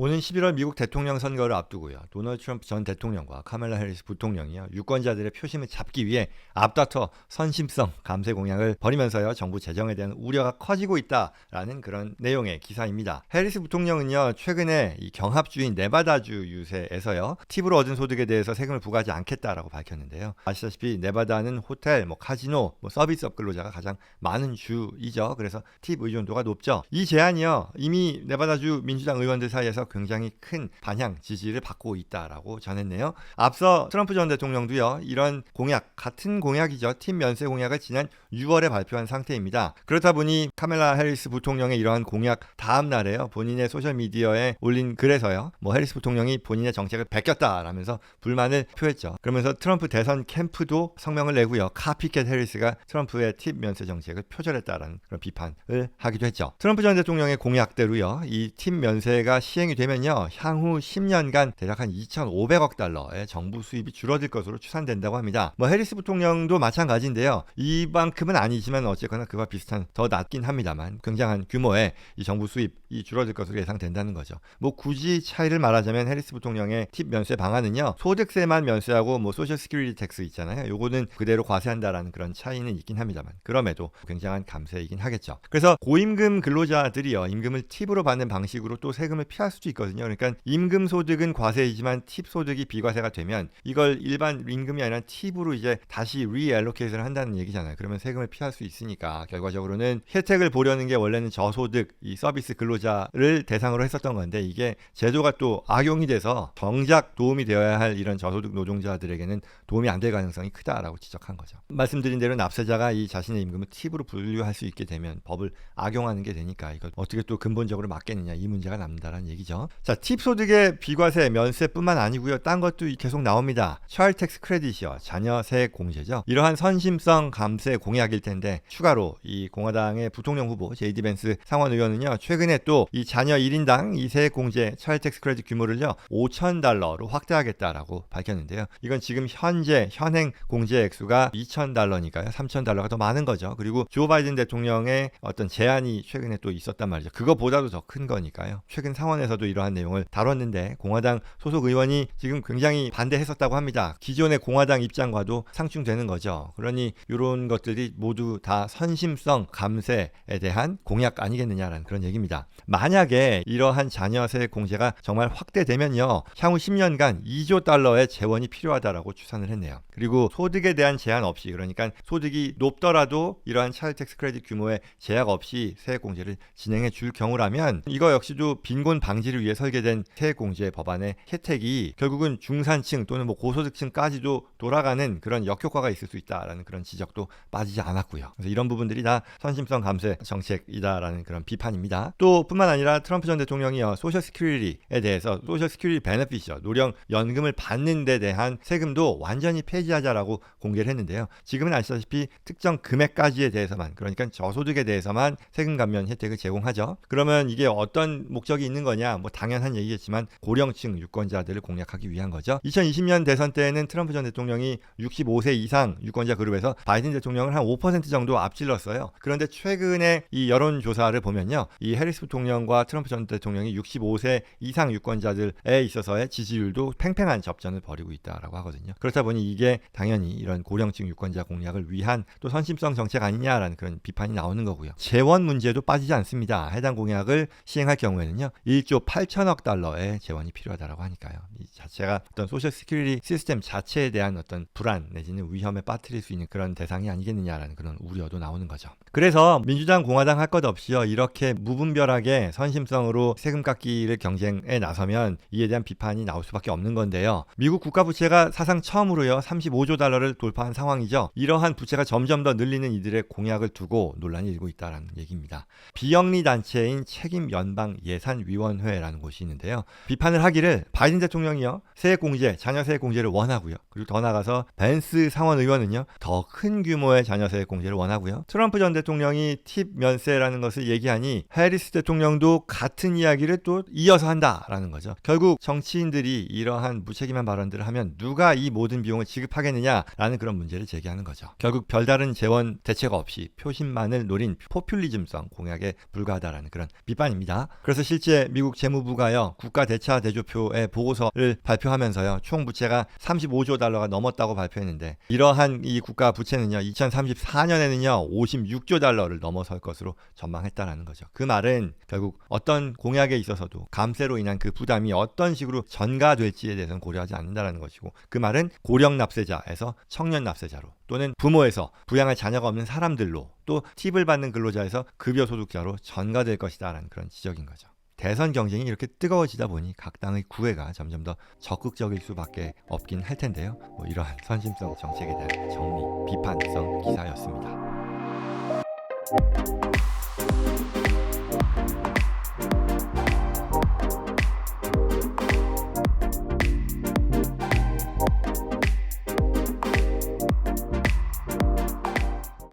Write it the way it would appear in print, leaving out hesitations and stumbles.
오는 11월 미국 대통령 선거를 앞두고요. 도널드 트럼프 전 대통령과 카멜라 해리스 부통령이요. 유권자들의 표심을 잡기 위해 앞다퉈 선심성 감세 공약을 벌이면서요. 정부 재정에 대한 우려가 커지고 있다라는 그런 내용의 기사입니다. 해리스 부통령은요. 최근에 이 경합주인 네바다주 유세에서요. 팁으로 얻은 소득에 대해서 세금을 부과하지 않겠다라고 밝혔는데요. 아시다시피 네바다는 호텔, 카지노, 서비스업 근로자가 가장 많은 주이죠. 그래서 팁 의존도가 높죠. 이 제안이요. 이미 네바다주 민주당 의원들 사이에서 굉장히 큰 반향 지지를 받고 있다라고 전했네요. 앞서 트럼프 전 대통령도요. 이런 공약, 같은 공약이죠. 팁 면세 공약을 지난 6월에 발표한 상태입니다. 그렇다 보니 카멜라 해리스 부통령의 이러한 공약 다음 날에요. 본인의 소셜미디어에 올린 글에서요. 해리스 부통령이 본인의 정책을 베꼈다라면서 불만을 표했죠. 그러면서 트럼프 대선 캠프도 성명을 내고요. 카피캣 해리스가 트럼프의 팁 면세 정책을 표절했다라는 그런 비판을 하기도 했죠. 트럼프 전 대통령의 공약대로요. 이 팁 면세가 시행이 되면요. 향후 10년간 대략 한 2,500억 달러의 정부 수입이 줄어들 것으로 추산된다고 합니다. 해리스 부통령도 마찬가지인데요. 이만큼은 아니지만 어쨌거나 그와 비슷한 더 낮긴 합니다만 굉장한 규모의 이 정부 수입이 줄어들 것으로 예상된다는 거죠. 굳이 차이를 말하자면 해리스 부통령의 팁 면세 방안은요. 소득세만 면세하고 소셜 시큐리티 텍스 있잖아요. 요거는 그대로 과세한다라는 그런 차이는 있긴 합니다만 그럼에도 굉장한 감세이긴 하겠죠. 그래서 고임금 근로자들이요. 임금을 팁으로 받는 방식으로 또 세금을 피할 수도 있거든요. 그러니까 임금 소득은 과세이지만 팁 소득이 비과세가 되면 이걸 일반 임금이 아니라 팁으로 이제 다시 리앨로케이션을 한다는 얘기잖아요. 그러면 세금을 피할 수 있으니까 결과적으로는 혜택을 보려는 게 원래는 저소득 이 서비스 근로자를 대상으로 했었던 건데 이게 제도가 또 악용이 돼서 정작 도움이 되어야 할 이런 저소득 노동자들에게는 도움이 안 될 가능성이 크다라고 지적한 거죠. 말씀드린 대로 납세자가 이 자신의 임금을 팁으로 분류할 수 있게 되면 법을 악용하는 게 되니까 이걸 어떻게 또 근본적으로 막겠느냐 이 문제가 남는다라는 얘기죠. 자, 팁 소득의 비과세 면세뿐만 아니고요. 딴 것도 계속 나옵니다. 차일드 텍스 크레딧이요. 자녀 세액 공제죠. 이러한 선심성 감세 공약일 텐데 추가로 이 공화당의 부통령 후보 제이디 벤스 상원 의원은요. 최근에 또 이 자녀 1인당 이 세액 공제 차일드 텍스 크레딧 규모를요. $5,000로 확대하겠다라고 밝혔는데요. 이건 지금 현행 공제 액수가 $2,000니까요. $3,000가 더 많은 거죠. 그리고 조 바이든 대통령의 어떤 제안이 최근에 또 있었단 말이죠. 그거보다도 더 큰 거니까요. 최근 상원에서도 이러한 내용을 다뤘는데 공화당 소속 의원이 지금 굉장히 반대했었다고 합니다. 기존의 공화당 입장과도 상충되는 거죠. 그러니 이런 것들이 모두 다 선심성 감세에 대한 공약 아니겠느냐라는 그런 얘기입니다. 만약에 이러한 자녀 세액 공제가 정말 확대되면요. 향후 10년간 $2조 재원이 필요하다라고 추산을 했네요. 그리고 소득에 대한 제한 없이 그러니까 소득이 높더라도 이러한 차일드 텍스 크레딧 규모의 제약 없이 세액 공제를 진행해 줄 경우라면 이거 역시도 빈곤 방지를 위해 설계된 세액 공제 법안의 혜택이 결국은 중산층 또는 고소득층까지도 돌아가는 그런 역효과가 있을 수 있다라는 그런 지적도 빠지지 않았고요. 그래서 이런 부분들이 다 선심성 감세 정책이다라는 그런 비판입니다. 또 뿐만 아니라 트럼프 전 대통령이요. 소셜 시큐리티에 대해서 소셜 시큐리티 베네핏이죠. 노령 연금을 받는 데 대한 세금도 완전히 폐지하자라고 공개를 했는데요. 지금은 아시다시피 특정 금액까지에 대해서만 그러니까 저소득에 대해서만 세금 감면 혜택을 제공하죠. 그러면 이게 어떤 목적이 있는 거냐? 당연한 얘기겠지만 고령층 유권자들을 공략하기 위한 거죠. 2020년 대선 때에는 트럼프 전 대통령이 65세 이상 유권자 그룹에서 바이든 대통령을 한 5% 정도 앞질렀어요. 그런데 최근에 이 여론조사를 보면요. 이 해리스 부통령과 트럼프 전 대통령이 65세 이상 유권자들에 있어서의 지지율도 팽팽한 접전을 벌이고 있다라고 하거든요. 그렇다 보니 이게 당연히 이런 고령층 유권자 공략을 위한 또 선심성 정책 아니냐라는 그런 비판이 나오는 거고요. 재원 문제도 빠지지 않습니다. 해당 공약을 시행할 경우에는요. 1조 8천억 달러의 재원이 필요하다라고 하니까요. 이 자체가 어떤 소셜 시큐리티 시스템 자체에 대한 어떤 불안 내지는 위험에 빠뜨릴 수 있는 그런 대상이 아니겠느냐라는 그런 우려도 나오는 거죠. 그래서 민주당 공화당 할 것 없이요. 이렇게 무분별하게 선심성으로 세금 깎기를 경쟁에 나서면 이에 대한 비판이 나올 수밖에 없는 건데요. 미국 국가 부채가 사상 처음으로요. 35조 달러를 돌파한 상황이죠. 이러한 부채가 점점 더 늘리는 이들의 공약을 두고 논란이 일고 있다는 얘기입니다. 비영리 단체인 책임연방예산위원회라는 곳이 있는데요. 비판을 하기를 바이든 대통령이요. 세액 공제, 자녀 세액 공제를 원하고요. 그리고 더 나아가서 벤스 상원 의원은요. 더 큰 규모의 자녀 세액 공제를 원하고요. 트럼프 전 대통령이 팁 면세라는 것을 얘기하니 해리스 대통령도 같은 이야기를 또 이어서 한다라는 거죠. 결국 정치인들이 이러한 무책임한 발언들을 하면 누가 이 모든 비용을 지급하겠느냐라는 그런 문제를 제기하는 거죠. 결국 별다른 재원 대책 없이 표심만을 노린 포퓰리즘성 공약에 불과하다라는 그런 비판입니다. 그래서 실제 미국 재무부가요 국가 대차 대조표의 보고서를 발표하면서요 총 부채가 35조 달러가 넘었다고 발표했는데, 이러한 이 국가 부채는요 2034년에는요 56조 달러를 넘어설 것으로 전망했다라는 거죠. 그 말은 결국 어떤 공약에 있어서도 감세로 인한 그 부담이 어떤 식으로 전가될지에 대해서는 고려하지 않는다라는 것이고, 그 말은 고령 납세자에서 청년 납세자로, 또는 부모에서 부양할 자녀가 없는 사람들로, 또 팁을 받는 근로자에서 급여 소득자로 전가될 것이다라는 그런 지적인 거죠. 대선 경쟁이 이렇게 뜨거워지다 보니 각 당의 구애가 점점 더 적극적일 수밖에 없긴 할 텐데요. 이러한 선심성 정책에 대한 정리, 비판성 기사였습니다.